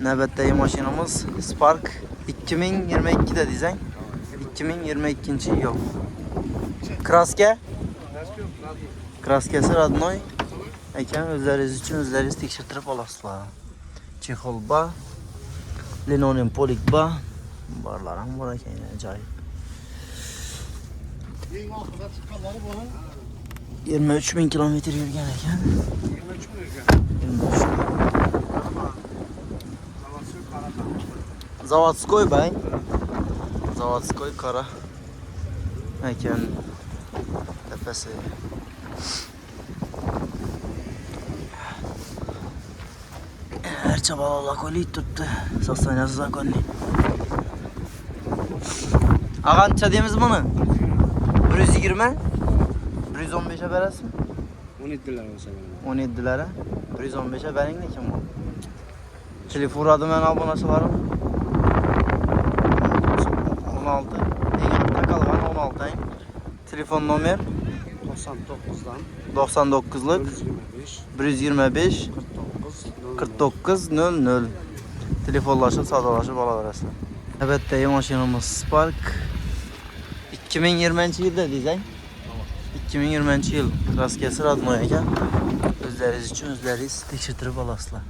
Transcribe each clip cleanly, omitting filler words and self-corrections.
Növbətdəki maşinamız Spark 2022'de dizayn. 2022 yıl. Kraska? Kraskası Radnoy. Ekan özləriniz üçün özləriniz tekşirtirib alasızlar. Çexol ba, linoleum polik ba, barlarım var ekan acayip. 23.000 kilometre yürüyen ekan. 23.000. Zavodskoy bay. Zavodskoy kara. Ekan tepesi. Her çabalı lakoli tuttu. Saslanası zakonni. Ağan çadiyemiz bunu. 120. 115'e veresin. 17 lira olsa bana. 17 lira. 115'e verin ne kim bu? Telefon adım ben abonasılarım. 16. En altta kalan 16. Telefon numara 99'dan 99'luk 125 49 00. Telefonlaşıp sadalaşıp alaverasın. Evet de maşinamız Spark 2020 yılda dizayn. 2020 yıl Kraskası Radnoy ekan. Özləriniz üçün özləriniz tekşirtirib alasızlar.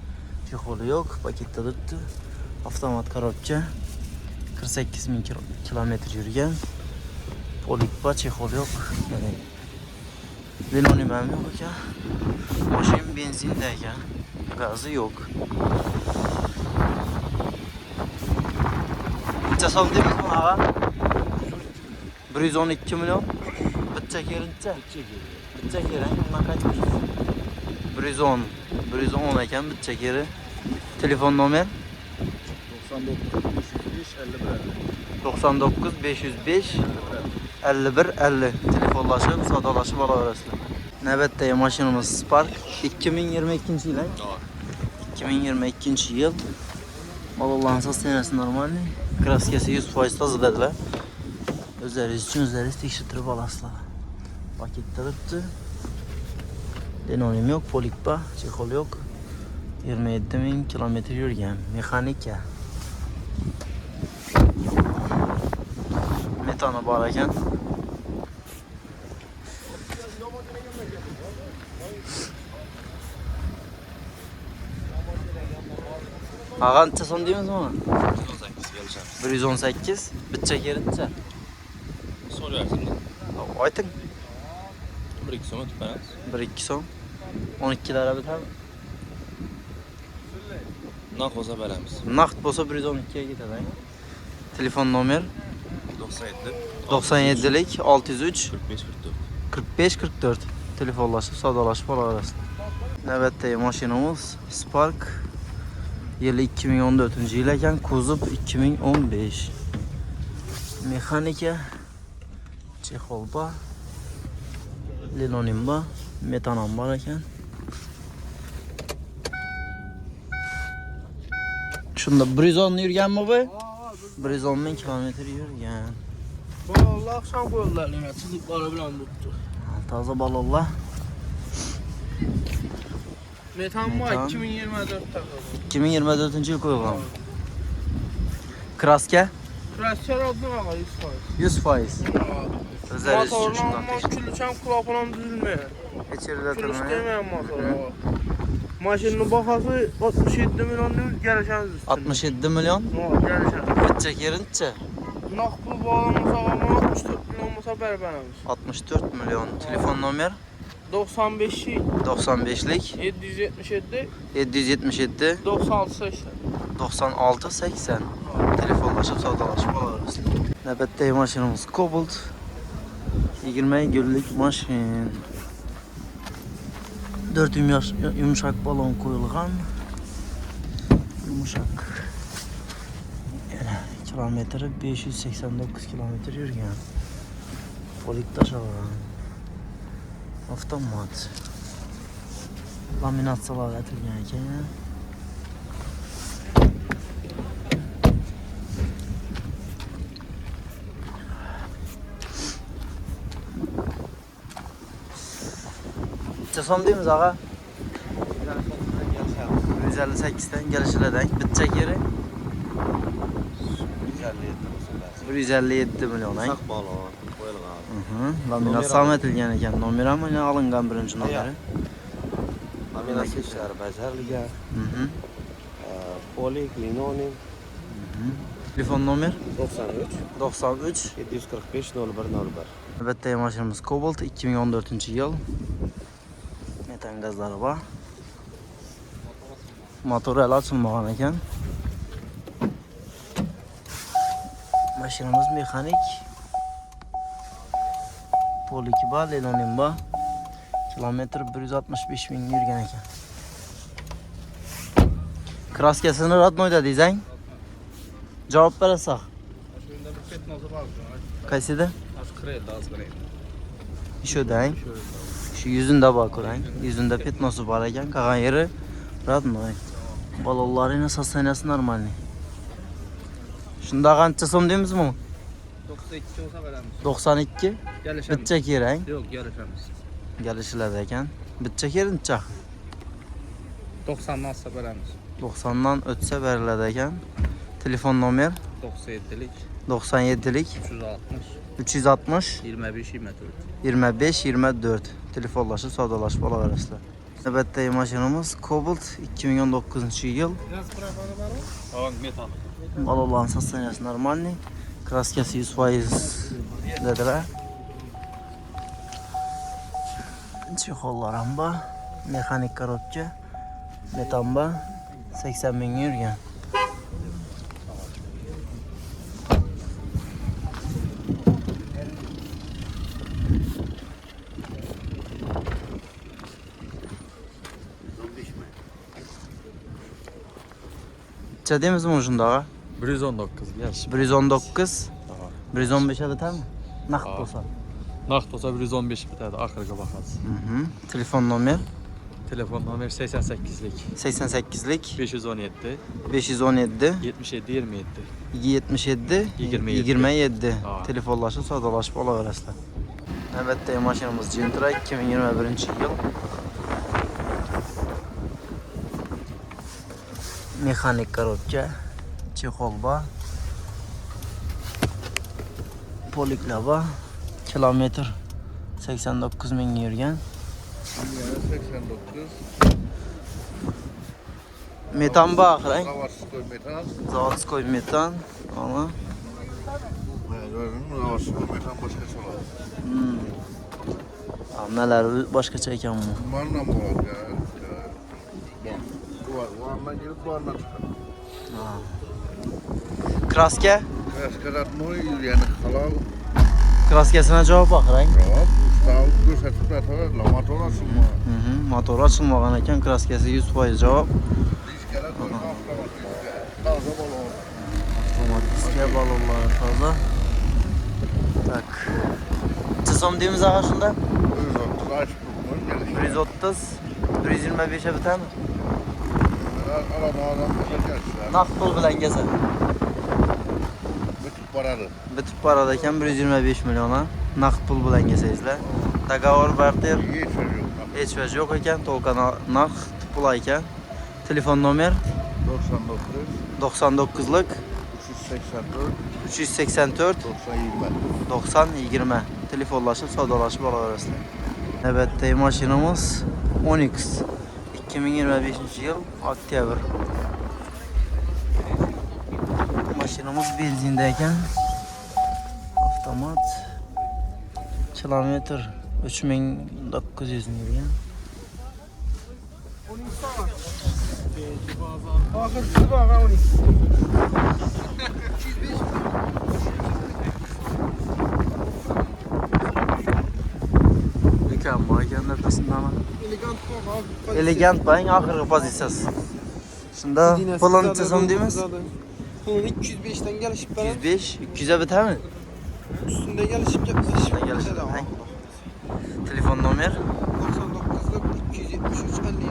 Çexolu yok, paketdə durdu. Avtomat korobka. 48.000 kilometre yürüyen. Polikba çexol yok. Yani linoleum hem yok ekan. Maşin benzinde ekan. Gazı yok. Neçə son demiş buna ağa? 112 milyon. Bütçek yerinçə? Bütçek yerin ondan kaçmış? 110 ekan bütçek yeri. Telefon numara 99 505 51 50. Telefonlaşıp sadalaşıp alaverasizlar. Növbətdəki maşinamız Spark 2022 yıl. 2022 yıl. Malollansa senesi normalni. Kraskası 100% hazırladılar. Özləriniz üçün özləriniz tekşirtirib alasızlar. Paketdə durdu. Linoleum yok, polikba, çexol yok. 27.000 kilometre yürüyen. Mexanika. Metana var ekan. Ağan neçə son deyimiz mi ona? 118. Bütçek yeri neçə? Soruyorsun. Aytın. 1-2 son ötüpmeniz. 1-2 son. 12 lira biter mi? Nak olsa veremiz. Naqd bolsa 112'ye gider. Telefon numara 97 97'lik 603 45 44. 45-44. Telefonlaşıp sadalaşıp alaverasın. Növbətdəki maşinamız Spark. Yılı 2014 yıl ekan, kuzup 2015. Mexanika, çexolba, linoleumba, metanam var ekan. Şunda 110 yürgen mi bu? 110.000 kilometre yürgen. Vallahi akşam koydular yine. Çocukları bilen tuttu. Taze balalla. Metan var Metan. 2024'te. 2024 yıl koyulgan. Kraska Krasker adlı var 100%. 100%. Özleriniz için Motorla şundan ama teşekkür. külüçen kulağından düzülmeye. İçeride Külüç durmaya. demeyen motora. Maşının bakası 67 milyon değil geleceğiniz üstüne. 67 milyon. Geleceğiniz. Bütçek yerinçe. Naklı bağlamasa ama 64 milyon olsa berberemiz. 64 milyon. Telefon numara 95 95'lik 777 777 96 80. 96 80. Telefonlaşıp sadalaşıp alırız. Növbətdəki maşinimiz Cobalt 20 günlük maşin. 4 yumuşak balon koyulgan. Yumuşak. Yani kilometre 589 kilometre yürüyen. Poliktaş alan. Avtomat. Laminatsalar getirgen ekan. Neçə son deyimiz ağa? 158 dan gelişilerden bitecek yeri 157 milyon ay. Sak balon, qo'yilgan. Laminatsiya etilgan ekan. Nomer ham yana olingan birinchi nomeri. Laminatsiya ishlari bajarilgan. Polik, linoleum. Telefon nomer 93 93 745 0101. Navbatdagi mashinamiz Cobalt 2014-yil. Metan gazlari bor. Motori hali ochilmagan ekan. Mashinamiz mexanik. Poliki bor, linoleum bor. Kilometr 165 ming yurgan ekan. Kraskasini Radnoyda dizang. Javob berasan. Shunda bir petnosi bor. Qaysida? Asqiraydi. Shu dang. Shu yuzunda bor ko'rang. Yuzunda petnosi bor ekan. Qolgan yeri Radnoy. Balonlarini sostaniyasi normalniy. Shunda qancha so'm deymizmi? 92 olsa beramiz. 92. Gelişemiz. Bitchak yerang. Yo'q, gelişemiz. Gelishiladi ekan. Bitchak yerincha. 90 olsa beramiz. 90dan o'tsa beriladi ekan. Telefon nomer 97lik 97lik 360 360 25 24. 25 24. Telefonlashib savdolashib olaverasizlar. Navbatdagi mashinamiz Cobalt 2019-yil. Tamam, metan. Balonlarning sostaniyasi normalniy. Kraskasi 100% dedilar. Chexollar ham bor. Mexanik korobka. Metan bor. 80 ming yurgan. Necha deymizmi shundaqa? 119 yaş. 119, 115'e bitermi? Naqd bo'lsa. Naqd olsa 115 bitadi, oxiriga boqasiz. Telefon nomer Telefon nomer 88lik 88lik 517 517 77 27. 77 27. 27. Aa. Telefonlashib savdolashib olaverasizlar. Navbatdagi mashinamiz Gentra 2021-yil. Mexanik korobka, chexol bor. Poliklar bor. Kilometr 89 ming yurgan. 89. Metan bor axirang. Zavodskoy metan. Zavodskoy metan. Mana. Zavodskoy metan boshqacha bo'ladi. Hammalari boshqacha ekanmi? Mandan bo'ladi. Varman girib varman chiqadi. Kraska? Kraskalar mo'y yurgani halol. Kraskasini javob axirang. Javob, ustav ko'rsatib turadi, motor ochilmagan. Motor ochilmagan ekan, kraskasi 100% javob. Diskalar toza bo'ladi. Diska balonlari toza. Tak. Necha so'm deymiz ag'a shunda? 130, 125 e bitami? Naqd pul bilan kelsa. Bitib boradi ekan 125 million. Naqd pul bilan kelsangizlar. Dogovor barter hech vaj yo'q ekan, to'lqin naqd pul ekan. Telefon nomer 99lik 384 90 20. Telefonlashib savdolashib olaverasizlar. Navbatdagi mashinamiz Onyx 2025-yil oktyabr. Mashinamiz benzinda ekan. Avtomat. Kilometr 3900 yurgan. Oxirgisi bor, 12. Mükemmel ekan o'rtasindaman. Elegant bor. Elegant bang oxirgi pozitsiyasi. Shunda pulini so'm deymiz. 205 dan gelişip ben 205, 200'e bitami? üstünde gelişip yapmış. Üstünde gelişip, he. Telefon nomer 99'lık 273 57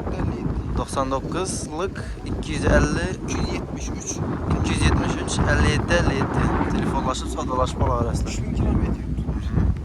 99'lık 250 273 273 57 57. Telefonlaşıp savdolaşıp olaverasizlar. 3000 kilometre.